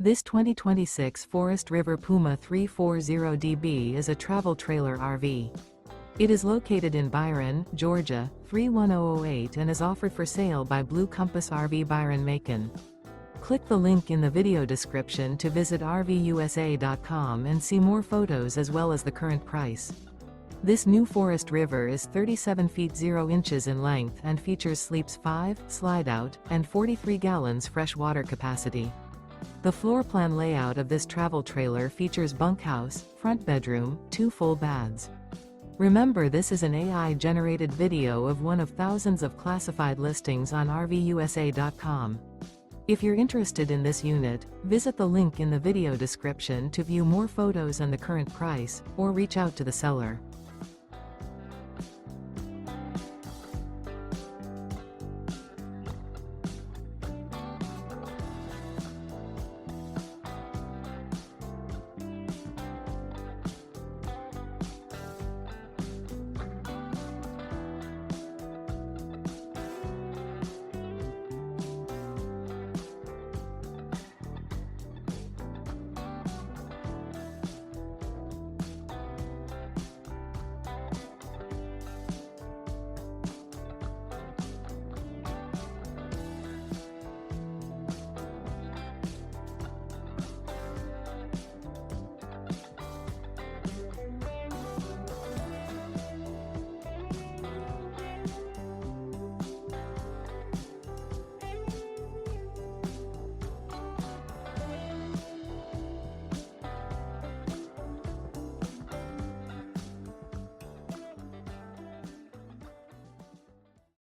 This 2026 Forest River Puma 340DB is a travel trailer RV. It is located in Byron, Georgia, 31008 and is offered for sale by Blue Compass RV Byron-Macon. Click the link in the video description to visit RVUSA.com and see more photos as well as the current price. This new Forest River is 37 feet 0 inches in length and features sleeps 5, Slideout, and 43 gallons fresh water capacity. The floor plan layout of this travel trailer features bunkhouse, front bedroom, 2 full baths. Remember, this is an AI-generated video of one of thousands of classified listings on RVUSA.com. If you're interested in this unit, visit the link in the video description to view more photos and the current price, or reach out to the seller.